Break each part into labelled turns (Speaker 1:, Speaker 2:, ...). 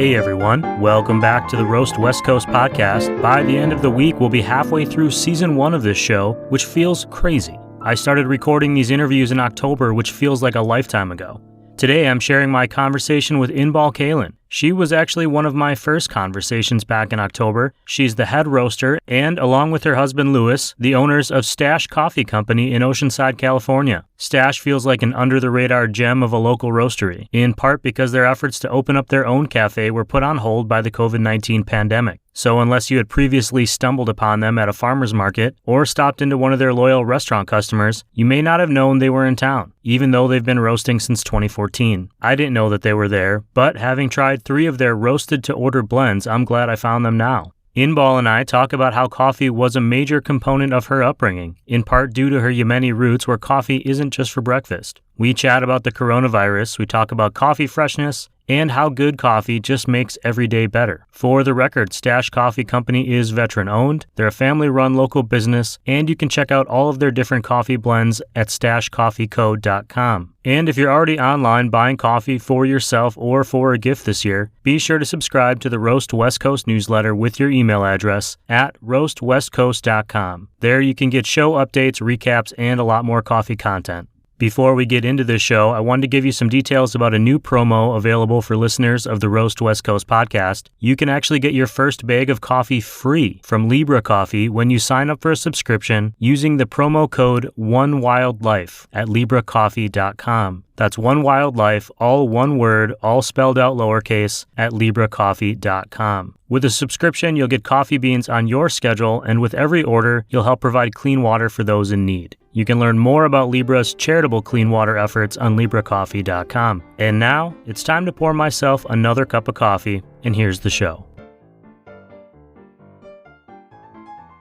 Speaker 1: Hey everyone, welcome back to the Roast West Coast podcast. By the end of the week, we'll be halfway through season 1 of this show, which feels crazy. I started recording these interviews in October, which feels like a lifetime ago. Today, I'm sharing my conversation with Inbal Kalin. She was actually one of my first conversations back in October. She's the head roaster and, along with her husband Louis, the owners of Stache Coffee Company in Oceanside, California. Stache feels like an under-the-radar gem of a local roastery, in part because their efforts to open up their own cafe were put on hold by the COVID-19 pandemic. So unless you had previously stumbled upon them at a farmer's market or stopped into one of their loyal restaurant customers, you may not have known they were in town, even though they've been roasting since 2014. I didn't know that they were there, but having tried 3 of their roasted-to-order blends, I'm glad I found them now. Inbal and I talk about how coffee was a major component of her upbringing, in part due to her Yemeni roots where coffee isn't just for breakfast. We chat about the coronavirus, we talk about coffee freshness, and how good coffee just makes every day better. For the record, Stache Coffee Company is veteran-owned, they're a family-run local business, and you can check out all of their different coffee blends at stachecoffeeco.com. And if you're already online buying coffee for yourself or for a gift this year, be sure to subscribe to the Roast West Coast newsletter with your email address at roastwestcoast.com. There you can get show updates, recaps, and a lot more coffee content. Before we get into this show, I wanted to give you some details about a new promo available for listeners of the Roast West Coast podcast. You can actually get your first bag of coffee free from Libra Coffee when you sign up for a subscription using the promo code OneWildLife at libracoffee.com. That's OneWildLife, all one word, all spelled out lowercase, at libracoffee.com. With a subscription, you'll get coffee beans on your schedule, and with every order, you'll help provide clean water for those in need. You can learn more about Libra's charitable clean water efforts on libracoffee.com. And now, it's time to pour myself another cup of coffee, and here's the show.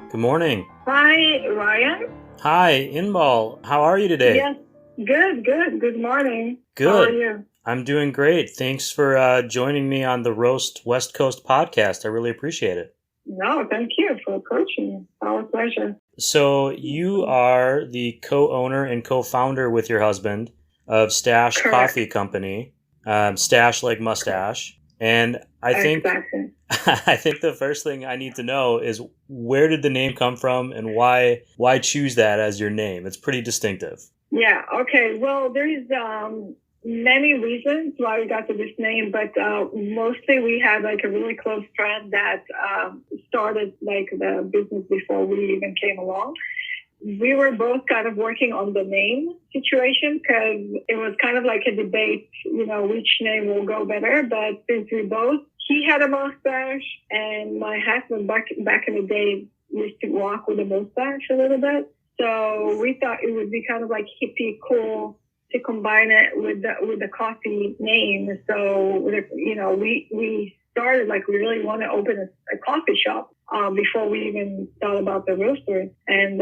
Speaker 1: Good morning.
Speaker 2: Hi, Ryan.
Speaker 1: Hi, Inbal. How are you today?
Speaker 2: Yes, good. Good morning.
Speaker 1: Good.
Speaker 2: How are you?
Speaker 1: I'm doing great. Thanks for joining me on the Roast West Coast podcast. I really appreciate it.
Speaker 2: No, thank you for approaching me. Our pleasure.
Speaker 1: So you are the co-owner and co-founder with your husband of Stache
Speaker 2: Correct.
Speaker 1: Coffee Company, Stache like mustache. And I think
Speaker 2: Exactly.
Speaker 1: I think the first thing I need to know is where did the name come from and why choose that as your name? It's pretty distinctive.
Speaker 2: Yeah, okay. Well, there's many reasons why we got to this name, but mostly we had like a really close friend that started like the business before we even came along. We were both kind of working on the name situation because it was kind of like a debate, which name will go better. But since he had a mustache and my husband back in the day used to walk with a mustache a little bit. So we thought it would be kind of like hippie cool to combine it with the coffee name. So, we started like we really want to open a coffee shop before we even thought about the roastery. And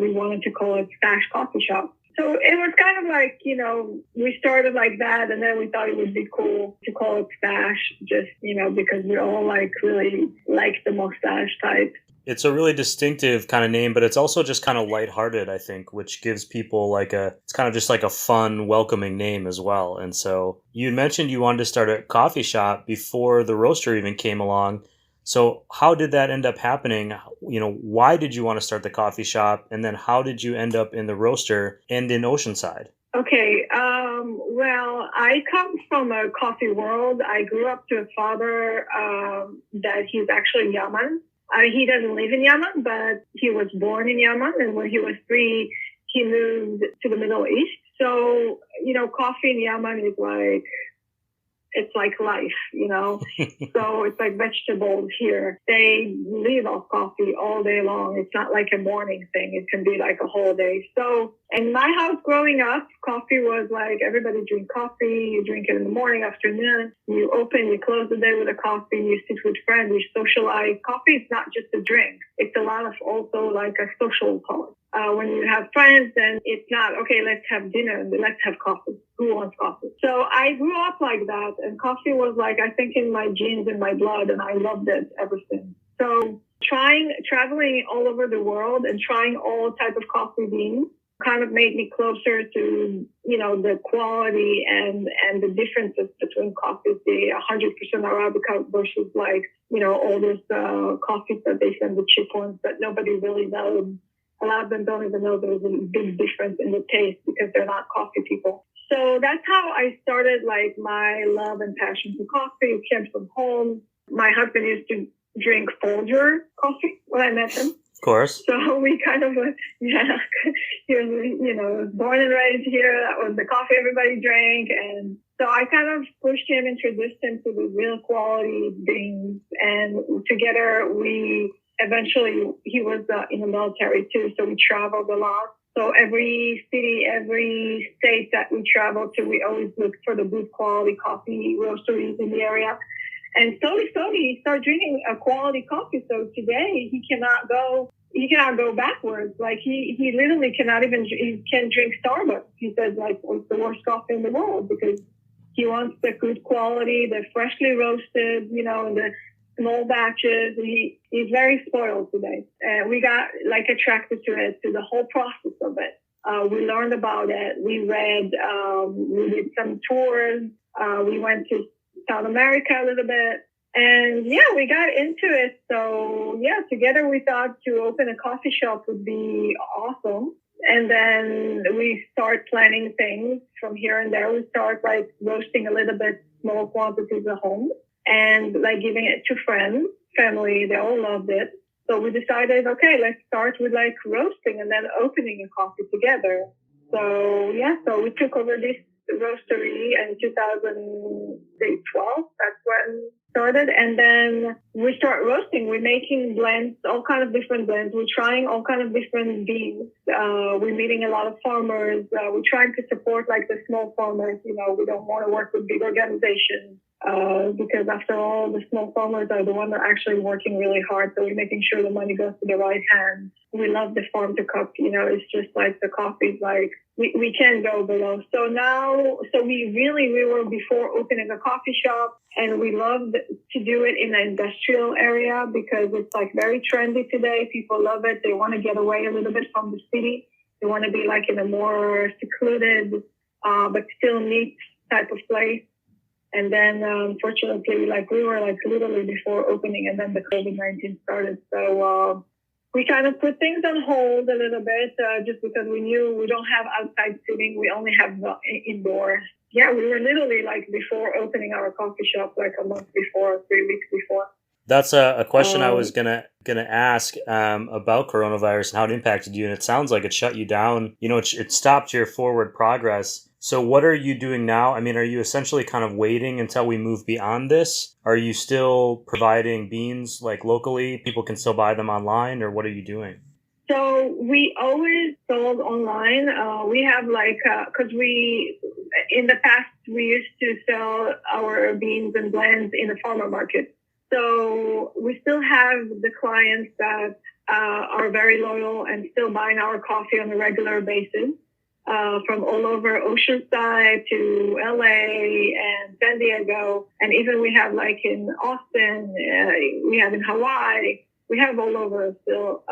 Speaker 2: we wanted to call it Stache Coffee Shop. So it was kind of like, we started like that. And then we thought it would be cool to call it Stache just, because we all like really like the mustache type.
Speaker 1: It's a really distinctive kind of name, but it's also just kind of lighthearted, I think, which gives people it's kind of just like a fun, welcoming name as well. And so you mentioned you wanted to start a coffee shop before the roaster even came along. So how did that end up happening? Why did you want to start the coffee shop? And then how did you end up in the roaster and in Oceanside?
Speaker 2: Okay. Well, I come from a coffee world. I grew up to a father that he's actually Yemen. He doesn't live in Yemen, but he was born in Yemen. And when he was 3, he moved to the Middle East. So, coffee in Yemen is like, it's like life, So it's like vegetables here. They live off coffee all day long. It's not like a morning thing. It can be like a whole day. So in my house growing up, coffee was like everybody drink coffee. You drink it in the morning, afternoon. You open, you close the day with a coffee. You sit with friends. You socialize. Coffee is not just a drink. It's a lot of also like a social cause. When you have friends, then it's not, okay, let's have dinner, let's have coffee. Who wants coffee? So I grew up like that, and coffee was like, I think in my genes, in my blood, and I loved it ever since. So traveling all over the world and trying all type of coffee beans kind of made me closer to, the quality and the differences between coffees, the 100% Arabica versus all those coffees that they send, the cheap ones that nobody really knows. A lot of them don't even know there's a big difference in the taste because they're not coffee people. So that's how I started my love and passion for coffee. It came from home. My husband used to drink Folger coffee when I met him.
Speaker 1: Of course.
Speaker 2: So we kind of, he was, born and raised here. That was the coffee everybody drank. And so I kind of pushed him, introduced him to the real quality beans. And together he was in the military too. So we traveled a lot. So every city, every state that we traveled to, we always looked for the good quality coffee roasteries in the area. And slowly, he started drinking a quality coffee. So today he cannot go backwards. He literally he can't drink Starbucks. He says it's the worst coffee in the world because he wants the good quality, the freshly roasted, in the small batches. He's very spoiled today. And we got attracted to it, to the whole process of it. We learned about it. We read, we did some tours. We went to South America a little bit. And we got into it. So together we thought to open a coffee shop would be awesome. And then we start planning things from here and there. We start roasting a little bit, small quantities at home and giving it to friends, family. They all loved it. So we decided, okay, let's start with roasting and then opening a coffee together. So we took over this roastery in 2012. That's when it started. And then we start roasting. We're making blends, all kind of different blends. We're trying all kind of different beans. We're meeting a lot of farmers. We're trying to support the small farmers. We don't want to work with big organizations. Because after all, the small farmers are the ones that are actually working really hard. So we're making sure the money goes to the right hands. We love the farm to cup. It's just the coffee's we can't go below. So we were before opening a coffee shop, and we loved to do it in an industrial area because it's very trendy today. People love it. They want to get away a little bit from the city. They want to be in a more secluded, but still neat type of place. And then, unfortunately, we were literally before opening, and then the COVID-19 started. So we kind of put things on hold a little bit, just because we knew we don't have outside seating. We only have the indoor. Yeah, we were literally before opening our coffee shop, a month before, 3 weeks before.
Speaker 1: That's a question I was gonna ask about coronavirus and how it impacted you, and it sounds like it shut you down. It stopped your forward progress. So what are you doing now? I mean, are you essentially kind of waiting until we move beyond this? Are you still providing beans locally? People can still buy them online, or what are you doing?
Speaker 2: So we always sold online. We have because in the past we used to sell our beans and blends in the farmer market. So we still have the clients that are very loyal and still buying our coffee on a regular basis. From all over Oceanside to LA and San Diego. And even we have in Austin, we have in Hawaii, we have all over still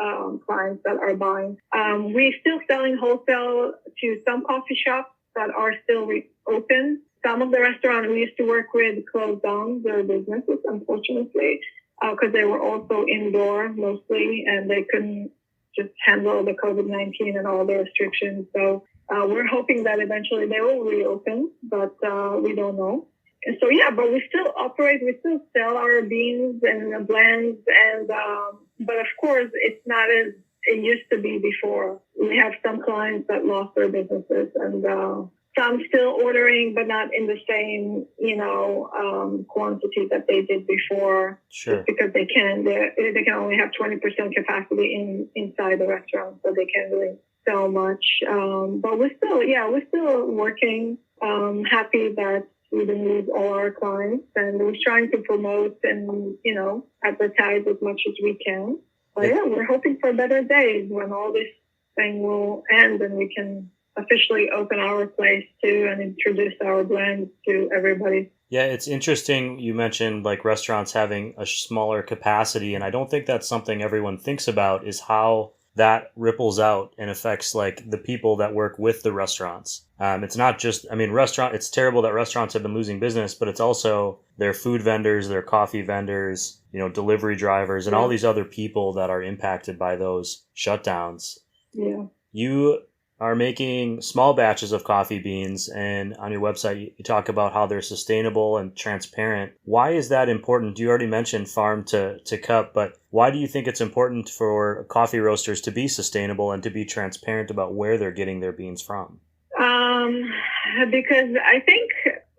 Speaker 2: clients that are buying. We're still selling wholesale to some coffee shops that are still open. Some of the restaurants we used to work with closed down their businesses, unfortunately, because they were also indoor mostly, and they couldn't just handle the COVID-19 and all the restrictions. So we're hoping that eventually they will reopen, but we don't know. And so, but we still operate, we still sell our beans and blends, and but of course, it's not as it used to be before. We have some clients that lost their businesses, and some still ordering, but not in the same, quantity that they did before.
Speaker 1: Sure.
Speaker 2: Just because they can only have 20% capacity inside the restaurant, so they can't really so much, but we're still working. Happy that we didn't lose all our clients, and we're trying to promote and advertise as much as we can. But we're hoping for better days when all this thing will end and we can officially open our place too and introduce our blends to everybody.
Speaker 1: Yeah, it's interesting you mentioned restaurants having a smaller capacity, and I don't think that's something everyone thinks about, is how that ripples out and affects like the people that work with the restaurants. It's not just, I mean, it's terrible that restaurants have been losing business, but it's also their food vendors, their coffee vendors, delivery drivers, and all these other people that are impacted by those shutdowns.
Speaker 2: Yeah.
Speaker 1: You are making small batches of coffee beans, and on your website, you talk about how they're sustainable and transparent. Why is that important? You already mentioned farm to cup, but why do you think it's important for coffee roasters to be sustainable and to be transparent about where they're getting their beans from?
Speaker 2: Because I think,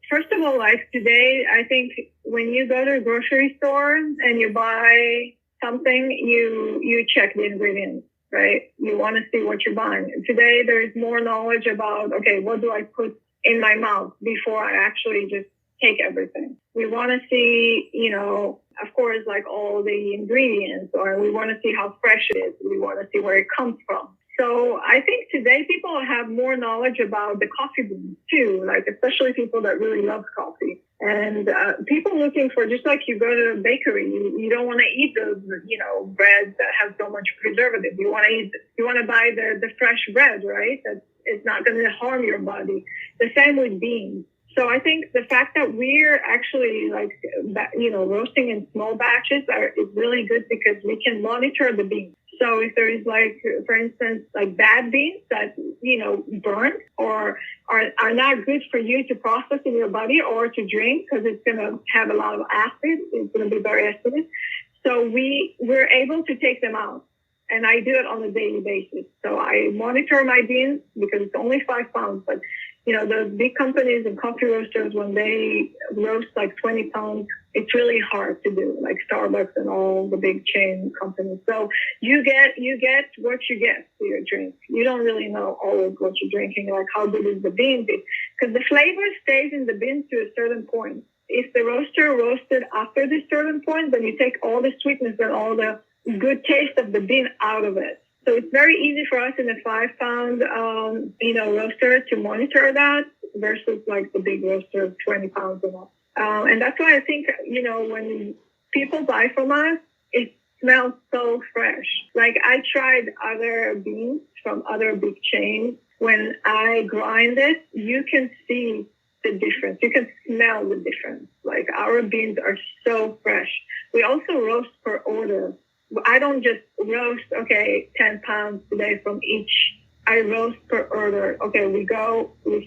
Speaker 2: first of all, like today, I think when you go to a grocery store and you buy something, you check the ingredients, right? You want to see what you're buying. Today, there's more knowledge about, okay, what do I put in my mouth before I actually just take everything? We want to see, of course, like all the ingredients, or we want to see how fresh it is. We want to see where it comes from. So I think today people have more knowledge about the coffee beans too, like especially people that really love coffee. And people looking for, just like you go to a bakery, you don't want to eat those, bread that has so much preservative. You want to buy the fresh bread, right? That is not going to harm your body. The same with beans. So I think the fact that we're actually roasting in small batches is really good because we can monitor the beans. So if there is for instance, bad beans that, burnt or are not good for you to process in your body or to drink because it's going to have a lot of acid, it's going to be very acidic. So we're able to take them out. And I do it on a daily basis. So I monitor my beans because it's only 5 pounds, but the big companies and coffee roasters, when they roast 20 pounds, it's really hard to do, like Starbucks and all the big chain companies. So you get what you get for your drink. You don't really know always what you're drinking, like how good is the bean, because the flavor stays in the bean to a certain point. If the roaster roasted after this certain point, then you take all the sweetness and all the good taste of the bean out of it. So it's very easy for us in a 5 pound, roaster to monitor that versus the big roaster of 20 pounds and up. And that's why I think, when people buy from us, it smells so fresh. I tried other beans from other big chains. When I grind it, you can see the difference. You can smell the difference. Our beans are so fresh. We also roast per order. I don't just roast, 10 pounds today from each. I roast per order. Okay, we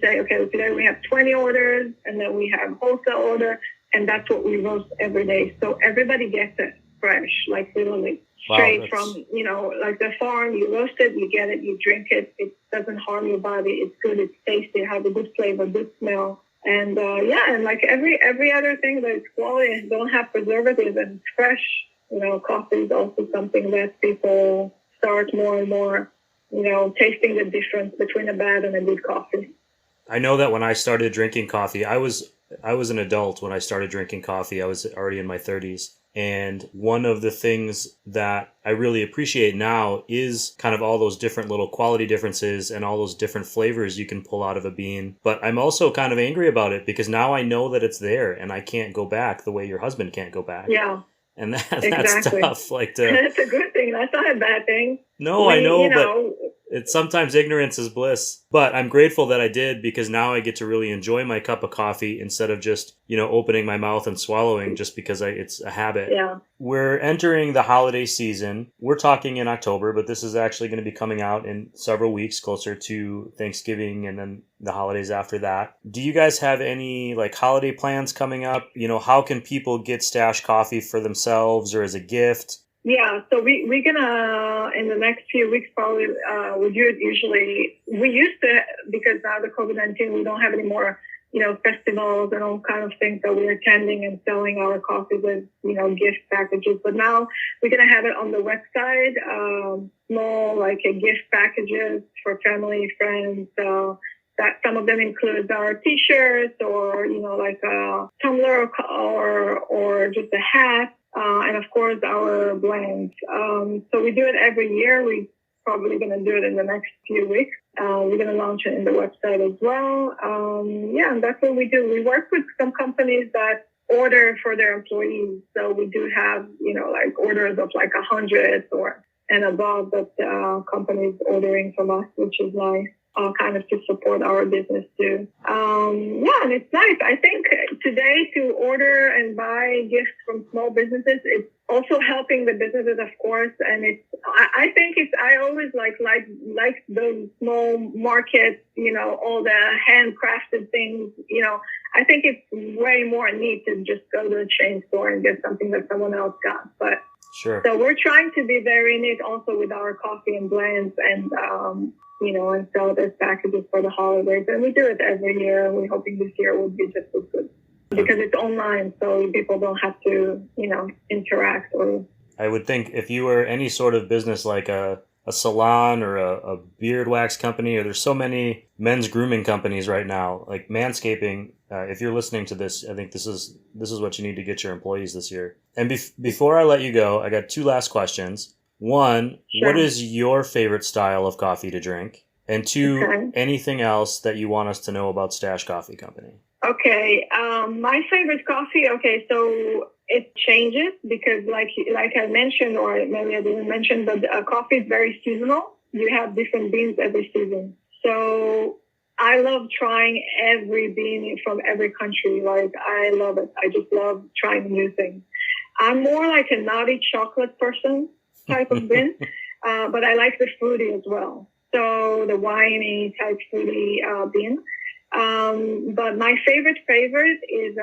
Speaker 2: say, today we have 20 orders, and then we have wholesale order, and that's what we roast every day. So everybody gets it fresh, literally straight from, the farm. You roast it, you get it, you drink it. It doesn't harm your body. It's good. It's tasty. It has a good flavor, good smell. And and every other thing that is quality and don't have preservatives and it's fresh. Coffee is also something that people start more and more, tasting the difference between a bad and a good coffee.
Speaker 1: I know that when I started drinking coffee, I was an adult when I started drinking coffee. I was already in my 30s. And one of the things that I really appreciate now is kind of all those different little quality differences and all those different flavors you can pull out of a bean. But I'm also kind of angry about it because now I know that it's there and I can't go back the way your husband can't go back.
Speaker 2: Yeah.
Speaker 1: And that's
Speaker 2: exactly.
Speaker 1: tough.
Speaker 2: That's a good thing. That's not a bad thing.
Speaker 1: No, I know, but it's sometimes ignorance is bliss. But I'm grateful that I did because now I get to really enjoy my cup of coffee instead of just, opening my mouth and swallowing just because it's a habit.
Speaker 2: Yeah.
Speaker 1: We're entering the holiday season. We're talking in October, but this is actually going to be coming out in several weeks closer to Thanksgiving and then the holidays after that. Do you guys have any holiday plans coming up? How can people get Stache coffee for themselves or as a gift?
Speaker 2: Yeah, so we're gonna in the next few weeks probably we do it usually. We used to, because now the COVID-19 we don't have any more festivals and all kind of things that we're attending and selling our coffees as gift packages. But now we're gonna have it on the website, small a gift packages for family, friends. That some of them include our T-shirts or a tumbler or just a hat. And of course, our blends. So we do it every year. We're probably going to do it in the next few weeks. We're going to launch it in the website as well. And that's what we do. We work with some companies that order for their employees. So we do have, orders of 100 and above that companies ordering from us, which is nice. Kind of to support our business too. And it's nice. I think today to order and buy gifts from small businesses, it's also helping the businesses, of course. And I always like those small markets, all the handcrafted things, I think it's way more neat to just go to a chain store and get something that someone else got. But
Speaker 1: sure.
Speaker 2: So we're trying to be very neat also with our coffee and blends and sell those packages for the holidays. And we do it every year. And we're hoping this year will be just as good because it's online. So people don't have to, interact.
Speaker 1: I would think if you were any sort of business like a salon or a beard wax company, or there's so many men's grooming companies right now, like Manscaping, if you're listening to this, I think this is what you need to get your employees this year. And before I let you go, I got two last questions. One,
Speaker 2: sure.
Speaker 1: What is your favorite style of coffee to drink? And two, Anything else that you want us to know about Stache Coffee Company?
Speaker 2: Okay, my favorite coffee. Okay, so it changes because, like I mentioned, or maybe I didn't mention, but coffee is very seasonal. You have different beans every season. So I love trying every bean from every country. Like I love it. I just love trying new things. I'm more like a naughty chocolate person type of bean, but I like the fruity as well. So the winey type fruity bean. But my favorite is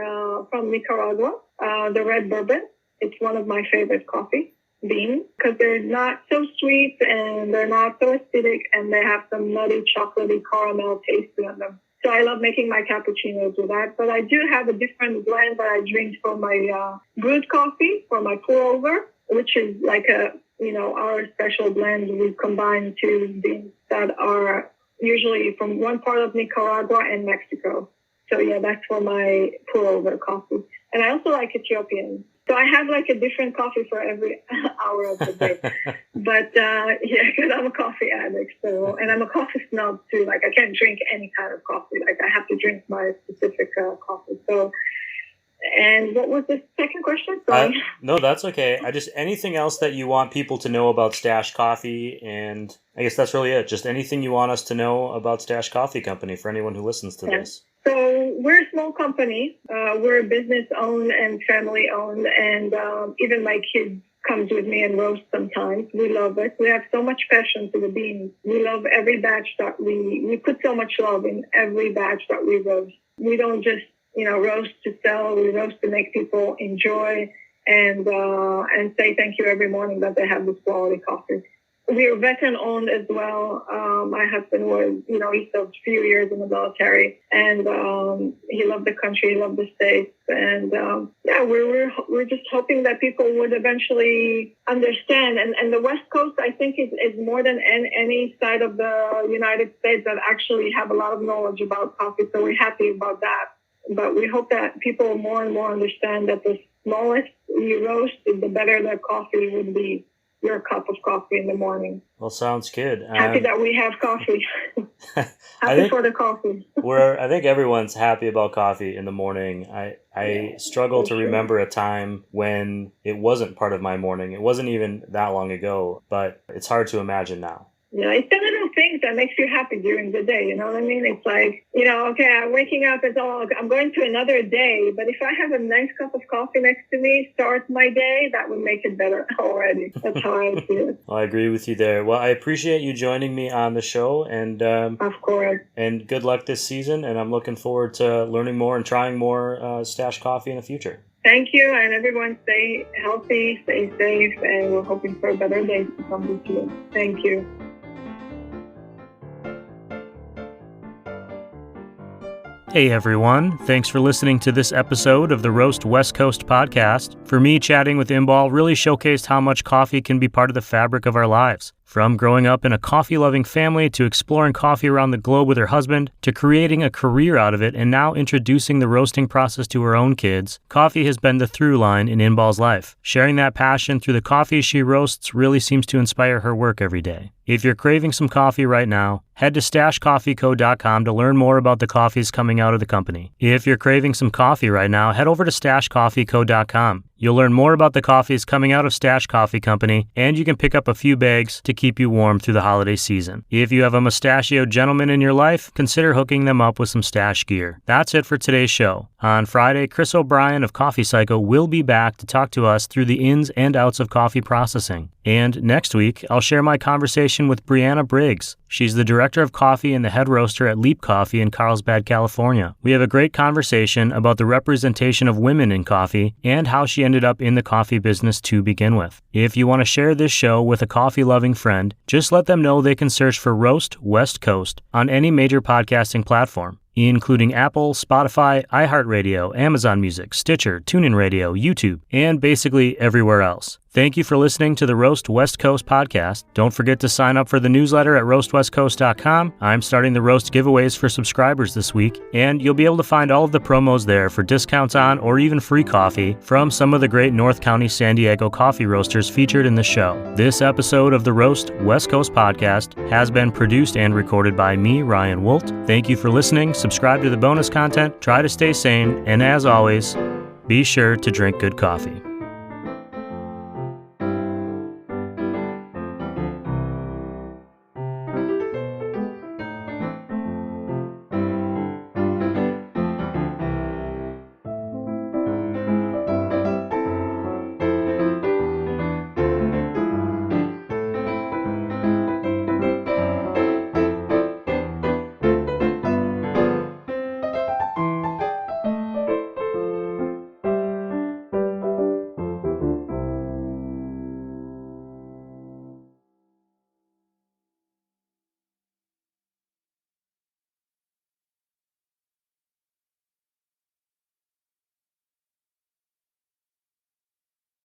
Speaker 2: from Nicaragua, the red bourbon. It's one of my favorite coffee beans because they're not so sweet and they're not so acidic and they have some nutty chocolatey caramel taste to them. So I love making my cappuccinos with that. But I do have a different blend that I drink for my brewed coffee, for my pour over, which is like our special blend. We combine two beans that are usually from one part of Nicaragua and Mexico. So yeah, that's for my pour over coffee. And I also like Ethiopian. So I have like a different coffee for every hour of the day. But because I'm a coffee addict. So, and I'm a coffee snob too. Like I can't drink any kind of coffee. Like I have to drink my specific coffee. So, and what was the second question? Sorry.
Speaker 1: No, that's okay. Anything else that you want people to know about Stache Coffee, and I guess that's really it. Just anything you want us to know about Stache Coffee Company for anyone who listens to this.
Speaker 2: So we're a small company. We're business owned and family owned, and even my kids comes with me and roast sometimes. We love it. We have so much passion to the beans. We love every batch that we put so much love in every batch that we roast. We don't just roast to sell. We roast to make people enjoy and say thank you every morning that they have this quality coffee. We are veteran owned as well. My husband was, he served a few years in the military, and he loved the country, he loved the States, and we're just hoping that people would eventually understand. And the West Coast, I think, is more than any side of the United States that actually have a lot of knowledge about coffee. So we're happy about that. But we hope that people more and more understand that the smallest you roast, the better the coffee would be. Your cup of coffee in the morning.
Speaker 1: Well, sounds good.
Speaker 2: Happy that we have coffee. Happy for the coffee.
Speaker 1: I think everyone's happy about coffee in the morning. I struggle to remember a time when it wasn't part of my morning. It wasn't even that long ago, but it's hard to imagine now.
Speaker 2: Yeah, it's the little things that makes you happy during the day. You know what I mean? It's like, okay, I'm waking up, I'm going to another day. But if I have a nice cup of coffee next to me, start my day, that would make it better already. That's how I see it.
Speaker 1: Well, I agree with you there. Well, I appreciate you joining me on the show. And
Speaker 2: of course.
Speaker 1: And good luck this season. And I'm looking forward to learning more and trying more Stache Coffee in the future.
Speaker 2: Thank you, and everyone stay healthy, stay safe, and we're hoping for a better day to come this year. Thank you.
Speaker 1: Hey everyone, thanks for listening to this episode of the Roast West Coast podcast. For me, chatting with Inbal really showcased how much coffee can be part of the fabric of our lives. From growing up in a coffee-loving family to exploring coffee around the globe with her husband to creating a career out of it and now introducing the roasting process to her own kids, coffee has been the through line in Inbal's life. Sharing that passion through the coffee she roasts really seems to inspire her work every day. If you're craving some coffee right now, head to StacheCoffeeCo.com to learn more about the coffees coming out of the company. If you're craving some coffee right now, head over to StacheCoffeeCo.com. You'll learn more about the coffees coming out of Stache Coffee Company, and you can pick up a few bags to keep you warm through the holiday season. If you have a mustachioed gentleman in your life, consider hooking them up with some Stache gear. That's it for today's show. On Friday, Chris O'Brien of Coffee Psycho will be back to talk to us through the ins and outs of coffee processing. And next week, I'll share my conversation with Brianna Briggs. She's the director of coffee and the head roaster at Leap Coffee in Carlsbad, California. We have a great conversation about the representation of women in coffee and how she ended up in the coffee business to begin with. If you want to share this show with a coffee-loving friend, just let them know they can search for Roast West Coast on any major podcasting platform, including Apple, Spotify, iHeartRadio, Amazon Music, Stitcher, TuneIn Radio, YouTube, and basically everywhere else. Thank you for listening to the Roast West Coast podcast. Don't forget to sign up for the newsletter at roastwestcoast.com. I'm starting the roast giveaways for subscribers this week, and you'll be able to find all of the promos there for discounts on or even free coffee from some of the great North County San Diego coffee roasters featured in the show. This episode of the Roast West Coast podcast has been produced and recorded by me, Ryan Wolt. Thank you for listening. Subscribe to the bonus content, try to stay sane, and as always, be sure to drink good coffee.